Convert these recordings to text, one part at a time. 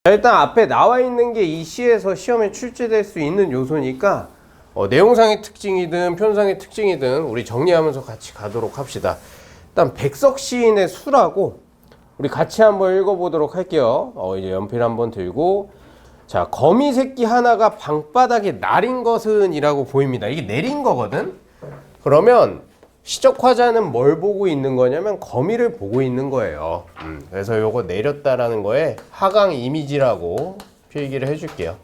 일단 앞에 나와 있는 게 이 시에서 시험에 출제될 수 있는 요소니까 내용상의 특징이든 표현상의 특징이든 우리 정리하면서 같이 가도록 합시다. 일단 백석 시인의 수라고 우리 같이 한번 읽어보도록 할게요. 이제 연필 한번 들고, 자, 거미 새끼 하나가 방바닥에 나린 것은 이라고 보입니다. 이게 내린 거거든. 그러면 시적 화자는 뭘 보고 있는 거냐면 거미를 보고 있는 거예요. 그래서 요거 내렸다라는 거에 하강 이미지라고 필기를 해줄게요.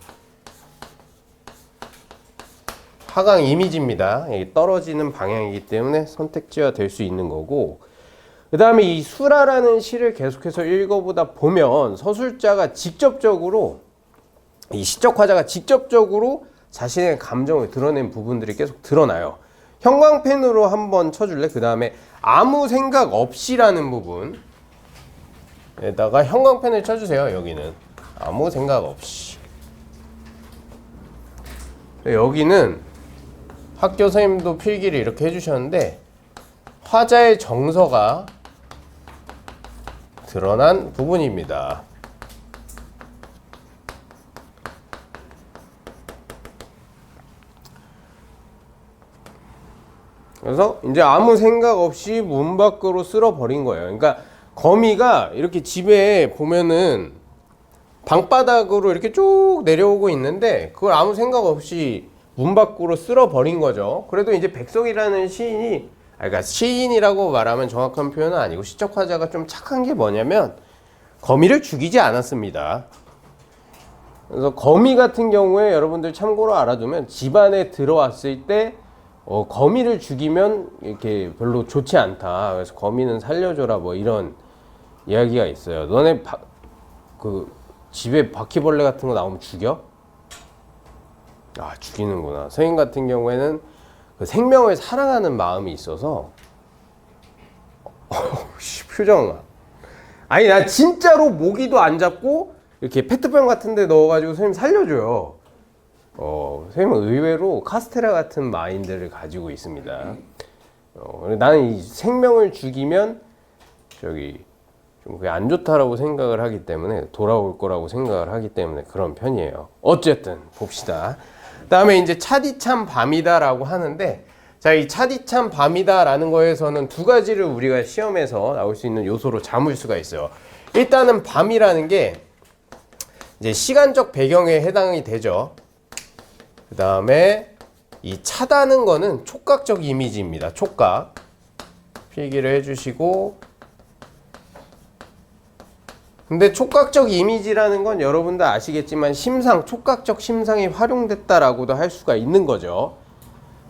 하강 이미지입니다. 이게 떨어지는 방향이기 때문에 선택지가 될 수 있는 거고, 그 다음에 이 수라라는 시를 계속해서 읽어보다 보면 서술자가 직접적으로, 이 시적 화자가 직접적으로 자신의 감정을 드러낸 부분들이 계속 드러나요. 형광펜으로 한번 쳐줄래? 그 다음에 아무 생각 없이라는 부분에다가 형광펜을 쳐주세요. 여기는 아무 생각 없이. 여기는 학교 선생님도 필기를 이렇게 해주셨는데 화자의 정서가 드러난 부분입니다. 그래서 이제 아무 생각 없이 문 밖으로 쓸어버린 거예요. 그러니까 거미가 이렇게 집에 보면은 방바닥으로 이렇게 쭉 내려오고 있는데 그걸 아무 생각 없이 문 밖으로 쓸어버린 거죠. 그래도 이제 백석이라는 시인이, 그러니까 시인이라고 말하면 정확한 표현은 아니고 시적 화자가 좀 착한 게 뭐냐면 거미를 죽이지 않았습니다. 그래서 거미 같은 경우에 여러분들 참고로 알아두면 집안에 들어왔을 때 거미를 죽이면 이렇게 별로 좋지 않다. 그래서 거미는 살려줘라 뭐 이런 이야기가 있어요. 너네 집에 바퀴벌레 같은 거 나오면 죽여? 아, 죽이는구나. 선생님 같은 경우에는 그 생명을 사랑하는 마음이 있어서 표정. 아니 나 진짜로 모기도 안 잡고 이렇게 페트병 같은 데 넣어가지고 선생님 살려줘요. 선생님은 의외로 카스테라 같은 마인드를 가지고 있습니다. 나는 이 생명을 죽이면 좀 그게 안 좋다라고 생각을 하기 때문에, 돌아올 거라고 생각을 하기 때문에 그런 편이에요. 어쨌든 봅시다. 다음에 이제 차디찬 밤이다라고 하는데, 자, 이 차디찬 밤이다라는 거에서는 두 가지를 우리가 시험에서 나올 수 있는 요소로 잡을 수가 있어요. 일단은 밤이라는 게 이제 시간적 배경에 해당이 되죠. 그 다음에 이 차다는 거는 촉각적 이미지입니다. 촉각. 필기를 해주시고, 근데 촉각적 이미지라는 건 여러분도 아시겠지만 촉각적 심상이 활용됐다라고도 할 수가 있는 거죠.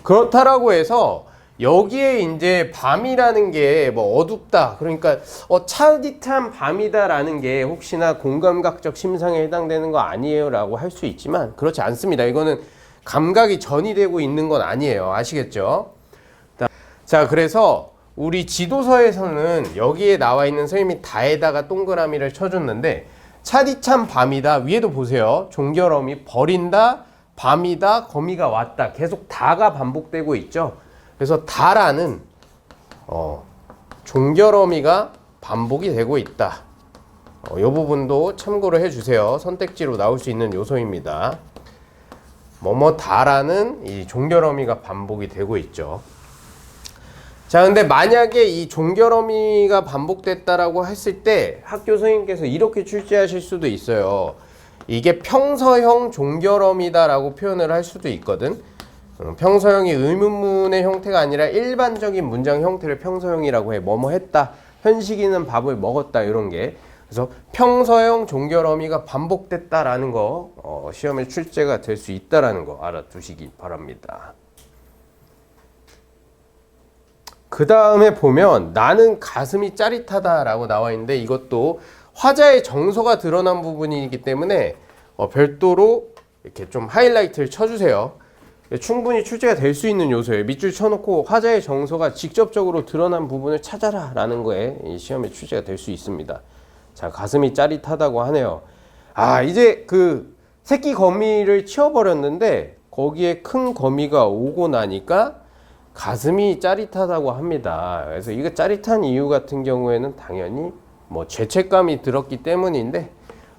그렇다라고 해서 여기에 이제 밤이라는 게 뭐 어둡다, 그러니까 차디찬 밤이다라는 게 혹시나 공감각적 심상에 해당되는 거 아니에요 라고 할 수 있지만 그렇지 않습니다. 이거는 감각이 전이되고 있는 건 아니에요. 아시겠죠? 자, 그래서 우리 지도서에서는 여기에 나와 있는 선생님이 다에다가 동그라미를 쳐줬는데, 차디찬 밤이다 위에도 보세요. 종결어미 버린다, 밤이다, 거미가 왔다, 계속 다가 반복되고 있죠. 그래서 다라는 종결어미가 반복이 되고 있다. 이 부분도 참고를 해주세요. 선택지로 나올 수 있는 요소입니다. 다라는 이 종결어미가 반복이 되고 있죠. 자, 근데 만약에 이 종결어미가 반복됐다라고 했을 때 학교 선생님께서 이렇게 출제하실 수도 있어요. 이게 평서형 종결어미다라고 표현을 할 수도 있거든. 평서형이 의문문의 형태가 아니라 일반적인 문장 형태를 평서형이라고 해. 뭐뭐 했다, 현식이는 밥을 먹었다, 이런 게. 그래서 평서형 종결어미가 반복됐다라는 거 시험에 출제가 될 수 있다라는 거 알아두시기 바랍니다. 그 다음에 보면 나는 가슴이 짜릿하다라고 나와 있는데, 이것도 화자의 정서가 드러난 부분이기 때문에 별도로 이렇게 좀 하이라이트를 쳐주세요. 충분히 출제가 될 수 있는 요소예요. 밑줄 쳐놓고 화자의 정서가 직접적으로 드러난 부분을 찾아라 라는 거에 이 시험에 출제가 될 수 있습니다. 자, 가슴이 짜릿하다고 하네요. 아, 이제 그 새끼 거미를 치워버렸는데 거기에 큰 거미가 오고 나니까 가슴이 짜릿하다고 합니다. 그래서 이거 짜릿한 이유 같은 경우에는 당연히 뭐 죄책감이 들었기 때문인데,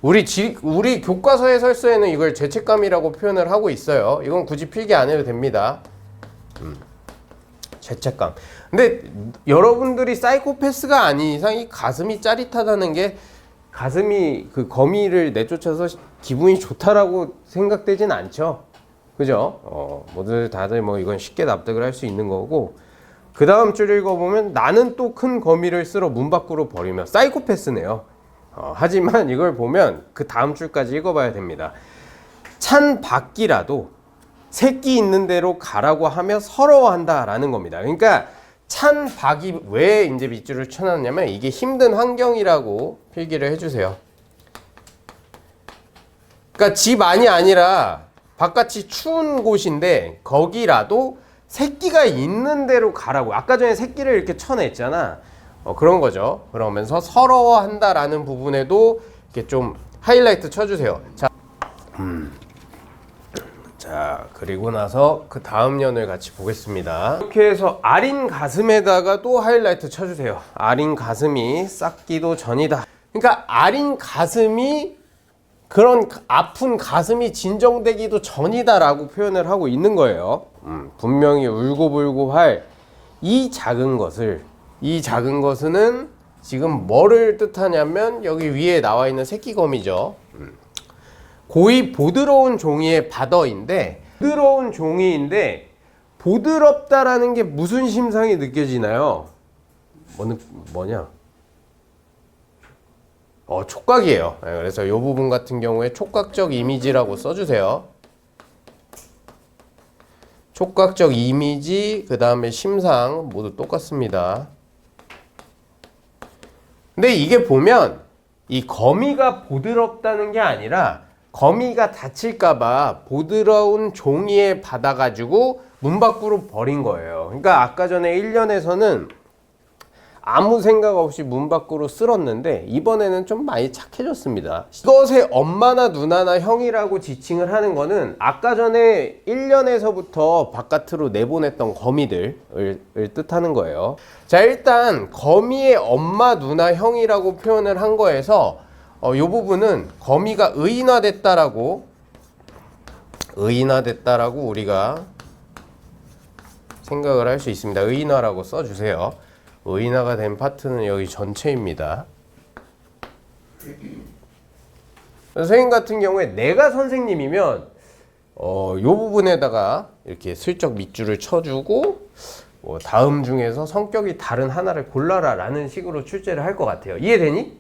우리 교과서의 설서에는 이걸 죄책감이라고 표현을 하고 있어요. 이건 굳이 필기 안 해도 됩니다. 죄책감. 근데 여러분들이 사이코패스가 아닌 이상 이 가슴이 짜릿하다는 게 가슴이 그 거미를 내쫓아서 기분이 좋다라고 생각되진 않죠. 그죠? 모두 다들 뭐 이건 쉽게 납득을 할 수 있는 거고, 그 다음 줄 읽어보면 나는 또 큰 거미를 쓸어 문 밖으로 버리며. 사이코패스네요. 하지만 이걸 보면 그 다음 줄까지 읽어봐야 됩니다. 찬 밖이라도 새끼 있는 대로 가라고 하며 서러워한다라는 겁니다. 그러니까 찬 밖이 왜 이제 밑줄을 쳐놨냐면 이게 힘든 환경이라고 필기를 해주세요. 그러니까 집 안이 아니라 바깥이 추운 곳인데 거기라도 새끼가 있는 대로 가라고. 아까 전에 새끼를 이렇게 쳐냈잖아. 그런 거죠. 그러면서 서러워한다라는 부분에도 이렇게 좀 하이라이트 쳐주세요. 자, 그리고 나서 그 다음 년을 같이 보겠습니다. 이렇게 해서 아린 가슴에다가 또 하이라이트 쳐주세요. 아린 가슴이 싹기도 전이다. 그러니까 아린 가슴이 그런 아픈 가슴이 진정되기도 전이다라고 표현을 하고 있는 거예요. 분명히 울고불고 할 이 작은 것을, 이 작은 것은 지금 뭐를 뜻하냐면 여기 위에 나와 있는 새끼거미죠. 고이 보드러운 종이의 바더인데, 보드러운 종이인데 보드럽다라는 게 무슨 심상이 느껴지나요? 뭐냐? 촉각이에요. 그래서 이 부분 같은 경우에 촉각적 이미지라고 써주세요. 촉각적 이미지, 그 다음에 심상 모두 똑같습니다. 근데 이게 보면 이 거미가 보드럽다는 게 아니라 거미가 다칠까봐 보드러운 종이에 받아가지고 문 밖으로 버린 거예요. 그러니까 아까 전에 1년에서는 아무 생각 없이 문 밖으로 쓸었는데 이번에는 좀 많이 착해졌습니다. 이것의 엄마나 누나나 형이라고 지칭을 하는 거는 아까 전에 1년에서부터 바깥으로 내보냈던 거미들을 뜻하는 거예요. 자, 일단 거미의 엄마, 누나, 형이라고 표현을 한 거에서 이 부분은 거미가 의인화됐다라고 우리가 생각을 할 수 있습니다. 의인화라고 써주세요. 의인화가 된 파트는 여기 전체입니다. 선생님 같은 경우에 내가 선생님이면 이 부분에다가 이렇게 슬쩍 밑줄을 쳐주고 다음 중에서 성격이 다른 하나를 골라라 라는 식으로 출제를 할 것 같아요. 이해되니?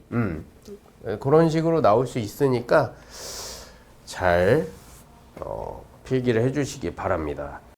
그런 식으로 나올 수 있으니까 잘 필기를 해주시기 바랍니다.